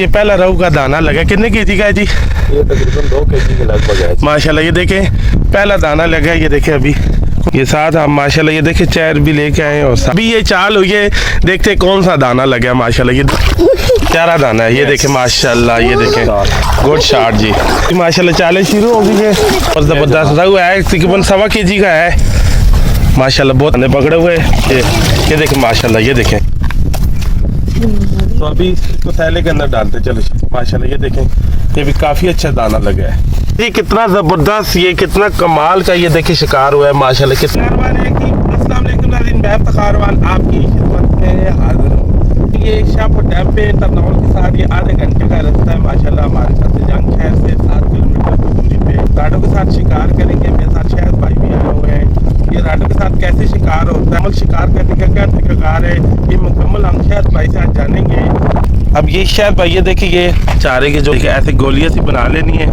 ये पहला रहू का दाना लगा, कितने केजी का है जी? ये तकरीबन 2 केजी के लगभग है माशाल्लाह। ये देखें पहला दाना लगा, ये देखें अभी ये साथ हम माशाल्लाह ये देखें चेयर भी लेके आए और अभी ये चाल हुई है, देखते कौन सा दाना लगा माशाल्लाह। ये प्यारा दाना है, ये देखें माशाल्लाह, ये देखें गुड शॉट जी माशाल्लाह। चालें शुरू हो गई है और ज़बरदस्त रहू है, तकरीबन 1.25 केजी का है माशाल्लाह। बहुत पकड़े हुए ये देखें माशाल्लाह, ये देखें। तो अभी इसको थैले के अंदर डालते चलो माशाल्लाह। ये देखें ये भी काफ़ी अच्छा दाना लगा है। ये कितना ज़बरदस्त, ये कितना कमाल का ये देखें शिकार हुआ है माशाल्लाह। कितना अस्सलाम वालेकुम नाज़रीन, मैं ख़ारवान आपकी खिदमत में हाजिर हूँ। ये शाहपुर डैम पे तरनौल के साथ ये आधे घंटे का रास्ता है माशाल्लाह। हमारे साथ जंग शहर से 7 किलोमीटर की दूरी पे राडो के साथ शिकार करेंगे। मेरे साथ शायद भाई भी आए हुए हैं। ये राडो के साथ कैसे शिकार होता है, शिकार करने का क्या तरीकाकार है, ये मुकम्मल हम शायद भाई से आज जानेंगे। अब ये शायद भाई ये देखिए ये चारे के जो ऐसे गोलियां सी बना लेनी है,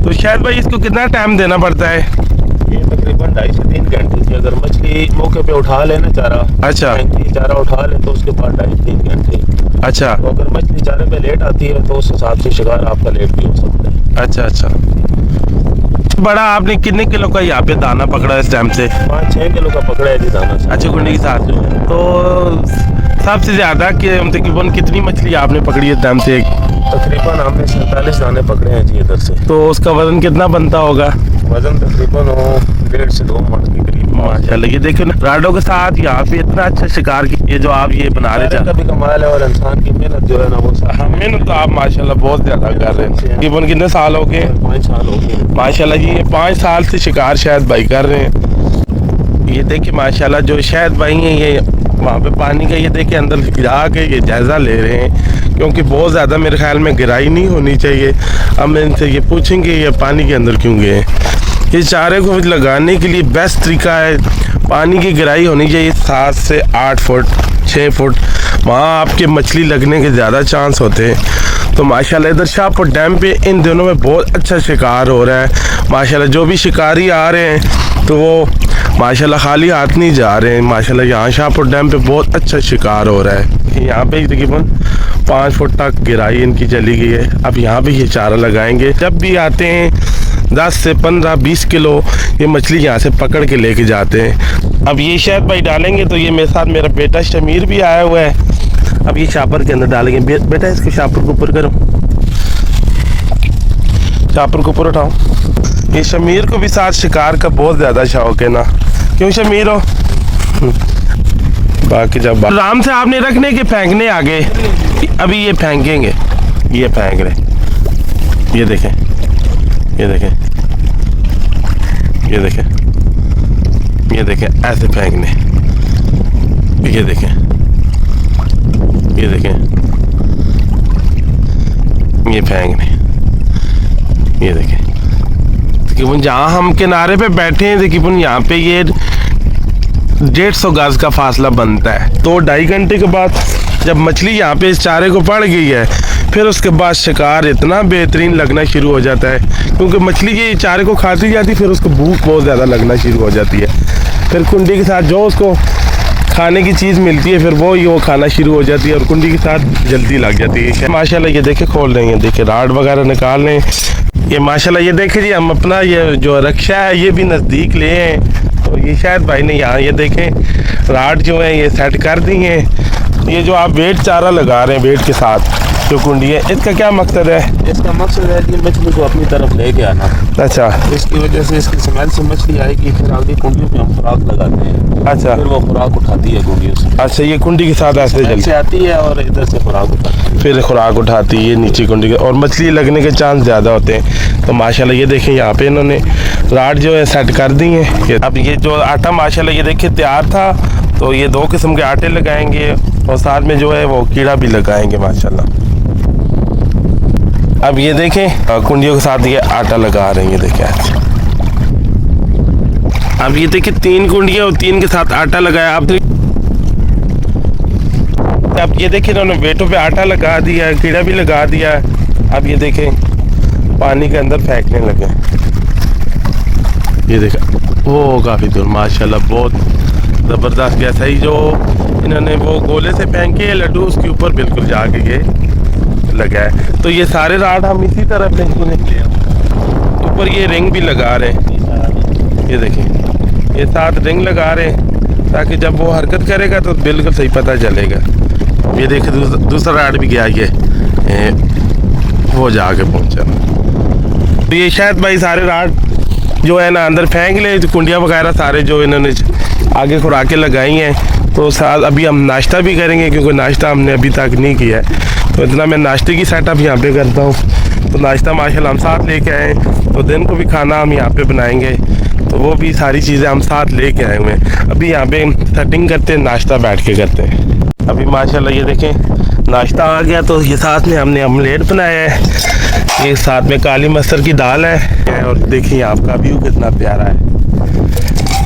तो शायद भाई इसको कितना टाइम देना पड़ता है? ये तकरीबन 2.5 से 3 घंटे की अगर मछली मौके पे उठा लेना चारा, अच्छा चारा उठा ले तो उसके बाद 2.5 से 3 घंटे। अच्छा, तो अगर मछली चारे पे लेट आती है तो उस हिसाब से शिकार आपका लेट भी हो सकता है। अच्छा अच्छा। बड़ा आपने कितने किलो का यहाँ पे दाना पकड़ा इस टाइम से? 5-6 किलो का पकड़ा है जी दाना। अच्छा कुंडी के साथ। तो सबसे ज़्यादा तकरीबन कितनी मछली आपने पकड़ी है इस टाइम से? तकरीबन हमने 47 दाने पकड़े हैं जी इधर से। तो उसका वजन कितना बनता होगा? वजन तकरीबन 1.5 से 2 मन के करीब माशाल्लाह। ये देखो ना राडो के साथ यहाँ पे इतना अच्छा शिकार की ये जो आप ये बना रहे थे, कभी कमाल है और इंसान की मेहनत जो है ना वो मेहनत तो आप माशाल्लाह बहुत ज्यादा कर रहे हैं। तकरीबन कितने साल हो गए? 5 साल हो गए माशाल्लाह जी। ये 5 साल से शिकार शायद भाई कर रहे हैं। ये देखिए माशाल्लाह जो शायद भाई हैं ये वहाँ पे पानी का ये देखिए अंदर गिरा के ये जायज़ा ले रहे हैं, क्योंकि बहुत ज़्यादा मेरे ख्याल में गिराई नहीं होनी चाहिए। अब इनसे ये पूछेंगे ये पानी के अंदर क्यों गए। ये चारे को लगाने के लिए बेस्ट तरीका है, पानी की गहराई होनी चाहिए 7 से 8 फुट 6 फुट, वहाँ आपके मछली लगने के ज़्यादा चांस होते हैं। तो माशाल्लाह इधर शाहपुर डैम पे इन दिनों में बहुत अच्छा शिकार हो रहा है माशाल्लाह। जो भी शिकारी आ रहे हैं तो वो माशाल्लाह खाली हाथ नहीं जा रहे हैं माशाल्लाह। यहाँ शाहपुर डैम पे बहुत अच्छा शिकार हो रहा है। यहाँ पे तकरीबन 5 फुट तक गिराई इनकी चली गई है। अब यहाँ पे ये चारा लगाएंगे, जब भी आते हैं 10 से 15-20 किलो ये मछली यहाँ से पकड़ के लेके जाते हैं। अब ये शायद भाई डालेंगे, तो ये मेरे साथ मेरा बेटा शमीर भी आया हुआ है। अब ये शापर के अंदर डालेंगे। बेटा इसके शापर को ऊपर करो, शापर को ऊपर उठाओ। ये शमीर को भी साथ शिकार का बहुत ज़्यादा शौक है ना, क्यों शमीर हो? बाकी जब आराम से आपने रखने के फेंकने आगे, अभी ये फेंकेंगे, ये फेंक रहे, ये देखें, ये देखें, ये देखें, ये देखें ऐसे फेंकने, ये देखें, ये देखें, ये फेंकने, ये देखें। तकरीबन जहाँ हम किनारे पे बैठे हैं तकरीबन यहाँ पे ये 150 गज का फासला बनता है। तो 2.5 घंटे के बाद जब मछली यहाँ पे इस चारे को पड़ गई है, फिर उसके बाद शिकार इतना बेहतरीन लगना शुरू हो जाता है, क्योंकि मछली ये चारे को खाती जाती है, फिर उसको भूख बहुत ज़्यादा लगना शुरू हो जाती है। फिर कुंडी के साथ जो उसको खाने की चीज़ मिलती है फिर वो खाना शुरू हो जाती है और कुंडी के साथ जल्दी लग जाती है माशाल्लाह। ये देखे खोल रहे हैं, देखे राड वगैरह निकाल रहे हैं ये माशाल्लाह। ये देखे जी हम अपना ये जो रक्षा है ये भी नज़दीक ले हैं। तो ये शायद भाई ने यहाँ ये देखें राड जो है ये सेट कर दी हैं। ये जो आप वेट चारा लगा रहे हैं वेट के साथ जो कुंडी है, इसका क्या मकसद है? इसका मकसद है कि मछली को अपनी तरफ लेके आना। अच्छा, इसकी वजह से इसकी स्मेल से मछली आएगी, फिर आगे कुंडियों पे हम खुराक लगाते हैं। अच्छा, फिर वो खुराक उठाती है कुंडियों से। अच्छा, ये कुंडी के साथ ऐसे जल्दी आती है और इधर से खुराक उठाती है, फिर खुराक उठाती है नीचे कुंडी के, और मछली लगने के चांस ज़्यादा होते हैं। तो माशाल्लाह ये देखें यहाँ पे इन्होंने राड जो है सेट कर दी है। अब ये जो आटा माशाल्लाह ये देखिए तैयार था, तो ये 2 किस्म के आटे लगाएंगे और साथ में जो है वो कीड़ा भी लगाएंगे माशाल्लाह। अब ये देखें कुंडियों के साथ ये आटा लगा रहे हैं, ये देखें ऐसे। अब ये देखिए 3 कुंडियाँ और 3 के साथ आटा लगाया। अब ये देखिए इन्होंने वेटों पे आटा लगा दिया, कीड़ा भी लगा दिया। अब ये देखें पानी के अंदर फेंकने लगे, ये देखा वो काफ़ी दूर माशाल्लाह बहुत ज़बरदस्त। जैसा ही जो इन्होंने वो गोले से फेंके लड्डू उसके ऊपर बिल्कुल जाके गए लगा है। तो ये सारे राड हम इसी तरफ फेंकेंगे। ऊपर ये रिंग भी लगा रहे हैं, ये देखें, ये साथ रिंग लगा रहे हैं ताकि जब वो हरकत करेगा तो बिल्कुल सही पता चलेगा। ये देखे दूसरा राड भी गया, ये वो जाके पहुंचा। तो ये शायद भाई सारे राड जो है ना अंदर फेंक ले, तो कुंडिया वगैरह सारे जो इन्होंने आगे खुराकें लगाई हैं। तो साथ अभी हम नाश्ता भी करेंगे क्योंकि नाश्ता हमने अभी तक नहीं किया है। तो इतना मैं नाश्ते की सेटअप यहाँ पे करता हूँ। तो नाश्ता माशाल्लाह हम साथ लेके आए हैं। तो दिन को भी खाना हम यहाँ पे बनाएंगे, तो वो भी सारी चीज़ें हम साथ लेके आए हुए हैं। अभी यहाँ पे सेटिंग करते हैं, नाश्ता बैठ के करते हैं। अभी माशाल्लाह ये देखें नाश्ता आ गया। तो ये साथ में हमने ऑमलेट बनाया है, ये साथ में काली मस्टर की दाल है, और देखिए आपका व्यू कितना प्यारा है।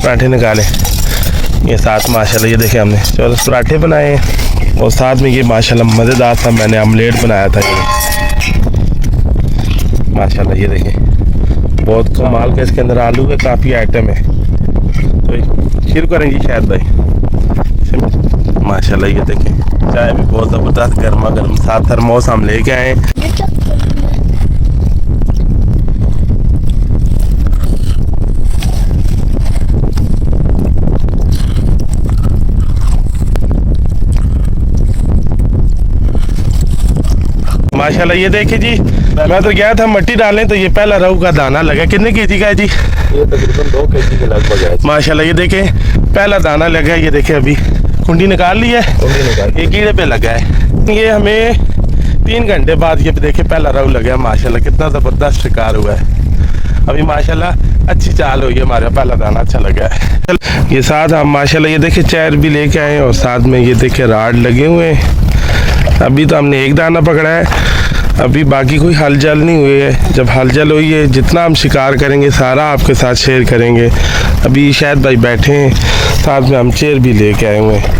पराठे निकाले, ये साथ माशाल्लाह ये देखें हमने चलो पराठे बनाए हैं, और साथ में ये माशाल्लाह मज़ेदार सा मैंने ऑमलेट बनाया था। ये माशाल्लाह ये देखें बहुत कमाल का, इसके अंदर आलू के काफ़ी आइटम है। तो शुरू करेंगे शायद भाई। माशाल्लाह ये देखें चाय भी बहुत ज़बरदस्त गर्मा गर्म, साथ थर्मोस हम लेके आए। माशाल्लाह ये देखिए जी, मैं तो गया था मिट्टी डालने, तो ये पहला रहू का दाना लगा। कितने केजी का है जी? ये तकरीबन 2 केजी के लगभग है। माशाल्लाह ये देखें पहला दाना लगा है। ये देखें अभी कुंडी निकाल ली है, ये कीड़े पे लगा है। ये हमें 3 घंटे बाद ये देखे पहला रहू लगा है। माशाल्लाह कितना ज़बरदस्त शिकार हुआ है। अभी माशाल्लाह अच्छी चाल हुई है, हमारा पहला दाना अच्छा लगा है। ये साथ हम माशाल्लाह ये देखे चेयर भी लेके आए, और साथ में ये देखे राड लगे हुए हैं। अभी तो हमने एक दाना पकड़ा है, अभी बाकी कोई हलचल नहीं हुई है। जब हलचल हुई है जितना हम शिकार करेंगे सारा आपके साथ शेयर करेंगे। अभी शायद भाई बैठे हैं, साथ में हम चेयर भी लेके आए हुए हैं।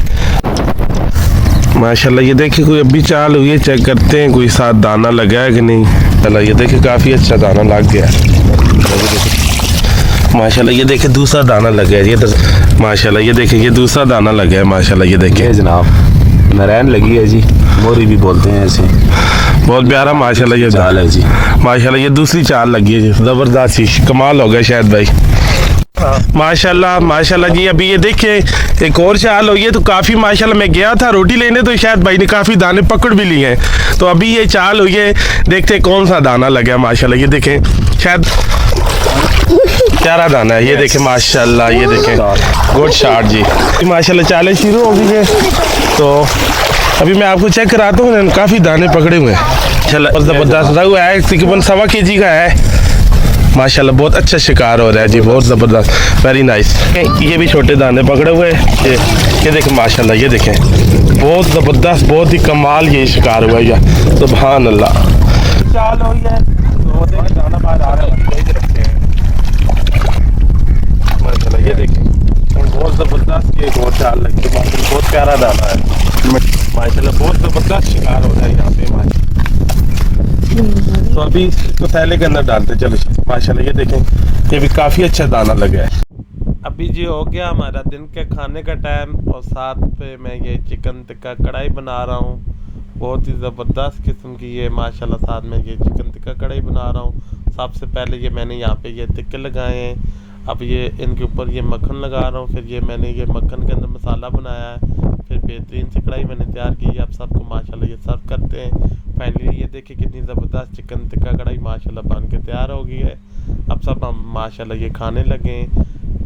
माशाल्लाह ये देखिए कोई अभी चाल हुई है, चेक करते हैं कोई साथ दाना लगा है कि नहीं। चला ये देखिए काफ़ी अच्छा दाना लग गया है। माशाल्लाह ये देखिए दूसरा दाना लगा है। ये माशाल्लाह ये देखिए ये दूसरा दाना लगा है। माशाल्लाह ये देखिए जनाब नारायण लगी है जी, मोरी भी बोलते हैं ऐसे, बहुत प्यारा माशाल्लाह ये चाल है जी। माशाल्लाह ये दूसरी चाल लगी है जी, ज़बरदस्त ही कमाल हो गया शायद भाई। माशाल्लाह माशाल्लाह जी। अभी ये देखिए एक और चाल हुई है, तो काफ़ी माशाल्लाह मैं गया था रोटी लेने, तो शायद भाई ने काफ़ी दाने पकड़ भी लिए हैं। तो अभी ये चाल हुई है, देखते कौन सा दाना लगा माशाल्लाह। ये देखें शायद प्यारा दाना है, ये देखें माशाल्लाह, ये देखें गुड शॉट जी। माशाल्लाह चालें शुरू हो गई है, तो अभी मैं आपको चेक कराता हूँ। काफ़ी दाने पकड़े हुए हैं, चलो ज़बरदस्त रहू है, तकरीबन 1.25 केजी का है। माशाल्लाह बहुत अच्छा शिकार हो रहा है जी, बहुत ज़बरदस्त, वेरी नाइस। ये भी छोटे दाने पकड़े हुए हैं, ये देखें माशाल्लाह, ये देखें बहुत ज़बरदस्त, बहुत ही कमाल ये शिकार हुआ है। सुभान अल्लाह चाल हुई है, तो देखें दाना बाहर आ रहा है, माशाल्लाह ये देखें बहुत ज़बरदस्त, ये बहुत चाल लगी है, बहुत प्यारा दाना है माशाल्लाह, बहुत ज़बरदस्त शिकार हो रहा है यहाँ पे माशाल्लाह। तो अभी इसको थैले के अंदर डालते चलो माशाल्लाह। ये देखें ये भी काफ़ी अच्छा दाना लगा है। अभी जी हो गया हमारा दिन के खाने का टाइम, और साथ पे मैं ये चिकन टिक्का कढ़ाई बना रहा हूँ, बहुत ही ज़बरदस्त किस्म की ये माशाल्लाह। साथ में ये चिकन टिक्का कढ़ाई बना रहा हूँ। सबसे पहले ये मैंने यहाँ पे ये टिक्के लगाए हैं, अब ये इनके ऊपर ये मक्खन लगा रहा हूँ। फिर ये मैंने ये मक्खन के अंदर मसाला बनाया है, फिर बेहतरीन सी कढ़ाई मैंने तैयार की है। अब सबको माशाल्लाह ये सर्व करते हैं। फाइनली ये देखिए कितनी ज़बरदस्त चिकन टिक्का कढ़ाई माशाल्लाह बन के तैयार हो गई है। अब सब हम माशाल्लाह ये खाने लगे,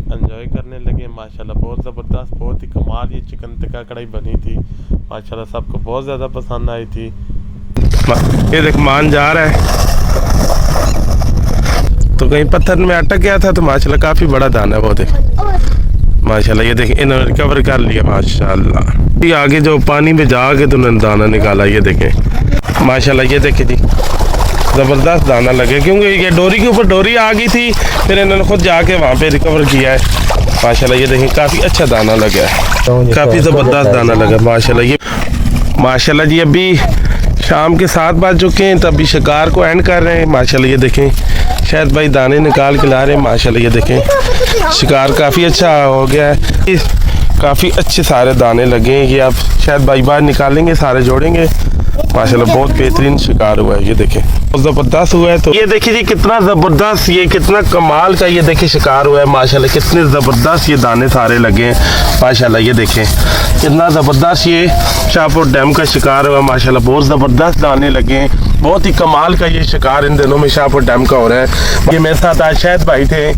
एंजॉय करने लगे माशाल्लाह। बहुत ज़बरदस्त, बहुत ही कमाल ये चिकन टिक्का कढ़ाई बनी थी माशाल्लाह, सबको बहुत ज़्यादा पसंद आई थी। ये देख मान जा रहा है, तो कहीं पत्थर में अटक गया था, तो माशाल्लाह काफ़ी बड़ा दाना है वो देख माशाल्लाह। ये देखें इन्होंने रिकवर कर लिया माशाल्लाह। ये आगे जो पानी में जाके तो उन्होंने दाना निकाला, ये देखें माशाल्लाह। ये देखें जी ज़बरदस्त दाना लगे, क्योंकि ये डोरी के ऊपर डोरी आ गई थी, फिर इन्होंने खुद जाके वहाँ पे रिकवर किया है माशाल्लाह। ये देखें काफ़ी अच्छा दाना लगा है, काफ़ी ज़बरदस्त दाना लगा माशाल्लाह। ये माशाल्लाह जी अभी शाम के 7 बज चुके हैं, तभी शिकार को एंड कर रहे हैं माशाल्लाह। ये देखें शायद भाई दाने निकाल के ला रहे हैं माशाल्लाह। ये देखें शिकार काफ़ी अच्छा हो गया है, काफ़ी अच्छे सारे दाने लगे हैं। ये आप शायद भाई बाहर निकालेंगे, सारे जोड़ेंगे। माशाल्लाह बहुत बेहतरीन शिकार हुआ है। ये देखें बहुत ज़बरदस्त हुआ है। तो ये देखिए जी कितना ज़बरदस्त, ये कितना कमाल का ये देखिए शिकार हुआ है माशाल्लाह। कितने ज़बरदस्त ये दाने सारे लगे हैं माशाल्लाह। ये देखें कितना ज़बरदस्त ये शाहपुर डैम का शिकार हुआ माशाल्लाह। बहुत ज़बरदस्त दाने लगे हैं। बहुत ही कमाल का ये शिकार इन दिनों में शाहपुर डैम का हो रहा है। ये मेरे साथ आज शायद भाई थे,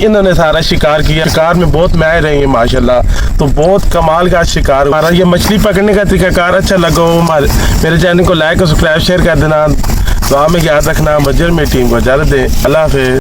इन्होंने सारा शिकार किया। शिकार में बहुत माहिर हैं ये माशाल्लाह। तो बहुत कमाल का शिकार हमारा। ये मछली पकड़ने का तरीकाकार अच्छा लगा हो मेरे चैनल को लाइक और सब्सक्राइब शेयर कर देना। दुआ में याद रखना। बजर में टीम को इजाज़त दें। अल्लाह हाफ़िज़।